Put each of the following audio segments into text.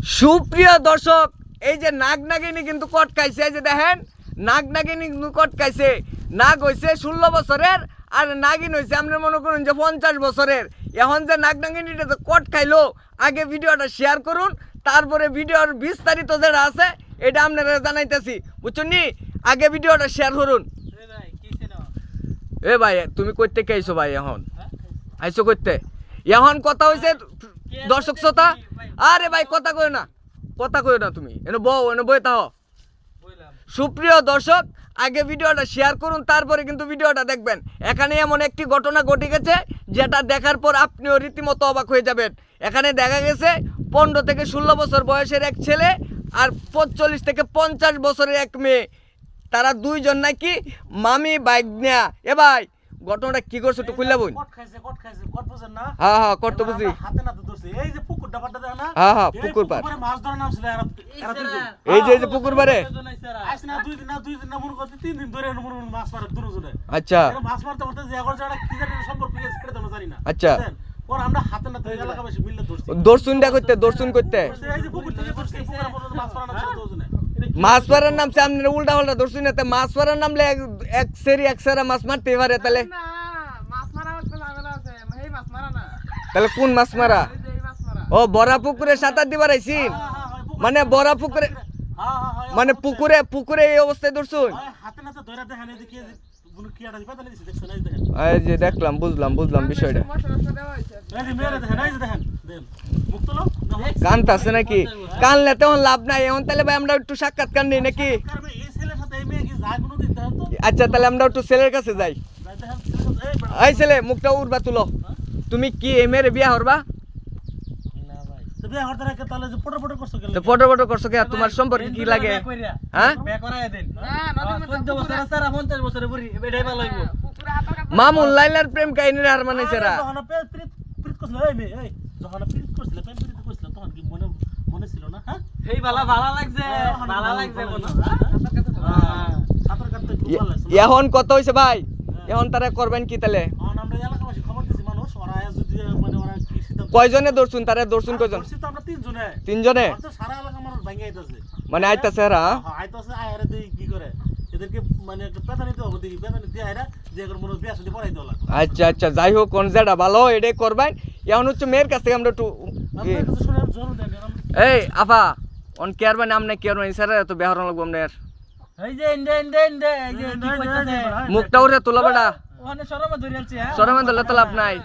সুপ্রিয় দর্শক, এই যে নাগ নাগিনী কিন্তু কটকাইছে, এই যে দেখেন নাগ নাগিনী কিন্তু কটকাইছে। নাগ হয়েছে 16 বছরের আর নাগিন হয়েছে আপনার মনে করুন যে 50 বছরের। এখন যে নাগ নাগিনীটা যে কট খাইলো, আগে ভিডিওটা শেয়ার করুন, তারপরে ভিডিওর বিস্তারিত যেটা আছে এটা আপনারা জানাইতেছি, বুঝছেন নি? আগে ভিডিওটা শেয়ার করুন। এ ভাই তুমি করতে কে আইছো ভাই? এখন আইছো করতে? এখন কথা হয়েছে দর্শক শ্রোতা, আরে ভাই কথা কই না, কথা কই না, তুমি এনে বউ, এনে বই তাও। সুপ্রিয় দর্শক, আগে ভিডিওটা শেয়ার করুন, তারপরে কিন্তু ভিডিওটা দেখবেন। এখানে এমন একটি ঘটনা ঘটে গেছে যেটা দেখার পর আপনিও রীতিমতো অবাক হয়ে যাবেন। এখানে দেখা গেছে 15 থেকে 16 বছর বয়সের এক ছেলে আর 45 থেকে 50 বছরের এক মেয়ে, তারা দুইজন নাকি মামি বাইক নেয়া। এ ভাই ঘটনাটা কি করছে একটু কইলা বই। হ্যাঁ হ্যাঁ কত বুঝি, হ্যাঁ হ্যাঁ পুকুর পার, এই যে পুকুর পারে। আচ্ছা আচ্ছা, দর্শনটা করতে, দর্শন করতে মাছ মারার নাম সামনে উল্টা উল্টা দর্শন, মাছ মারার নামলে এক সেরি এক সেরা মাছ মারতে পারে। তাহলে তাহলে কোন মাছ মারা? ও বড়া পুকুরে সাঁতার দিবার আইছি, মানে বড়া পুকুরে, মানে পুকুরে পুকুরে এই অবস্থায় দর্শন। এই যে দেখলাম, বুঝলাম বুঝলাম বিষয়টা। কানতাছে নাকি? কানলে তখন লাভ নাই। এখন তাহলে ভাই আমরা একটু সাক্ষাৎকার নেই নাকি? আচ্ছা তাহলে আমরা একটু ছেলের কাছে যাই। এই ছেলে মুখটা উড়বা তুলো, তুমি কি এই মেয়ের বিয়া করবা? পটো পটো করছো কে? তোমার সম্পর্কে কি লাগে? হ্যাঁ মামুন লাইলার প্রেম কাহিনীর হার মানাইছে রা। এখন কত হয়েছে ভাই? এখন তারা করবেন কি তাহলে? কয়জনে দর্শন? তারা দর্শন কয়জন? তিনজনে মানে আইতাছে এরা। আচ্ছা আচ্ছা, যাই হোক কোন যেটা ভালো এটাই করবেন। এখন হচ্ছে মেয়ের কাছ থেকে আমরা একটু এই আফা অন কেয়ার বান আমনে কেয়ার বান স্যার তো বেহার লাগবো আপনার। এই যে ইন্ডে ইন্ডে ইন্ডে এই যে কি কইতাছে, মুখটা উড়ে তোলা বেটা, ওখানে শরমে ধরে আলছি। হ্যাঁ শরমে ধরলে তো লাভ নাই।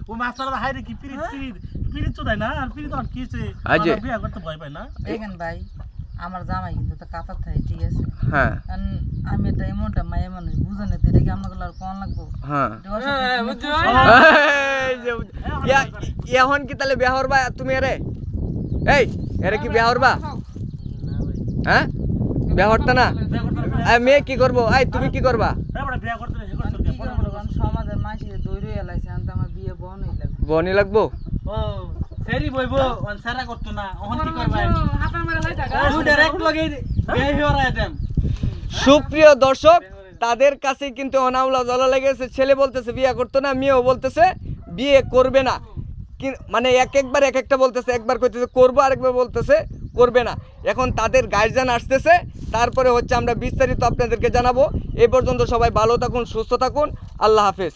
ও মাছরা হাইরে কি পিরিত পিরিত পিরিত তো দেয় না, আর পিরিত আর কি হইছে? আজ বিয়া করতে ভয় পায় না। দেখেন ভাই আমার জামাই কিন্তু তো কাতার থাকে, ঠিক আছে? হ্যাঁ আমি এটা এমনটা মায়া মানুষ বুঝেন না, এটা কি আমাকে আর কোন লাগবো? হ্যাঁ এখন কি তাহলে বিয়া করবা তুমি? আরে এই এরে কি বিয়া করবা? হ্যাঁ বিয়া করতে না? মেয়ে কি করবো? এই তুমি কি করবা? সমাজের মাঝে দৈরে এলাইছে, আমার বিয়ে বনই লাগবো। ও ফেরি বইবো অন সারা করতে না, ওহন কি করবা? হাতা মারা লাই টাকা ও ডাইরেক্ট লাগেই বিয়ে হরায় দেন। সুপ্রিয় দর্শক, তাদের কাছে কিন্তু অনাউলা জ্বালা লেগেছে। ছেলে বলতেছে বিয়ে করতে না, মেয়েও বলতেছে বিয়ে করবে না। মানে একবার এক একটা বলতেছে, একবার কইতেছে করবো, আরেকবার বলতেছে করবে না। এখন তাদের গার্জিয়ান আসতেছে, তারপরে হচ্ছে আমরা বিস্তারিত আপনাদেরকে জানাবো। এই পর্যন্ত সবাই ভালো থাকুন, সুস্থ থাকুন, আল্লাহ হাফেজ।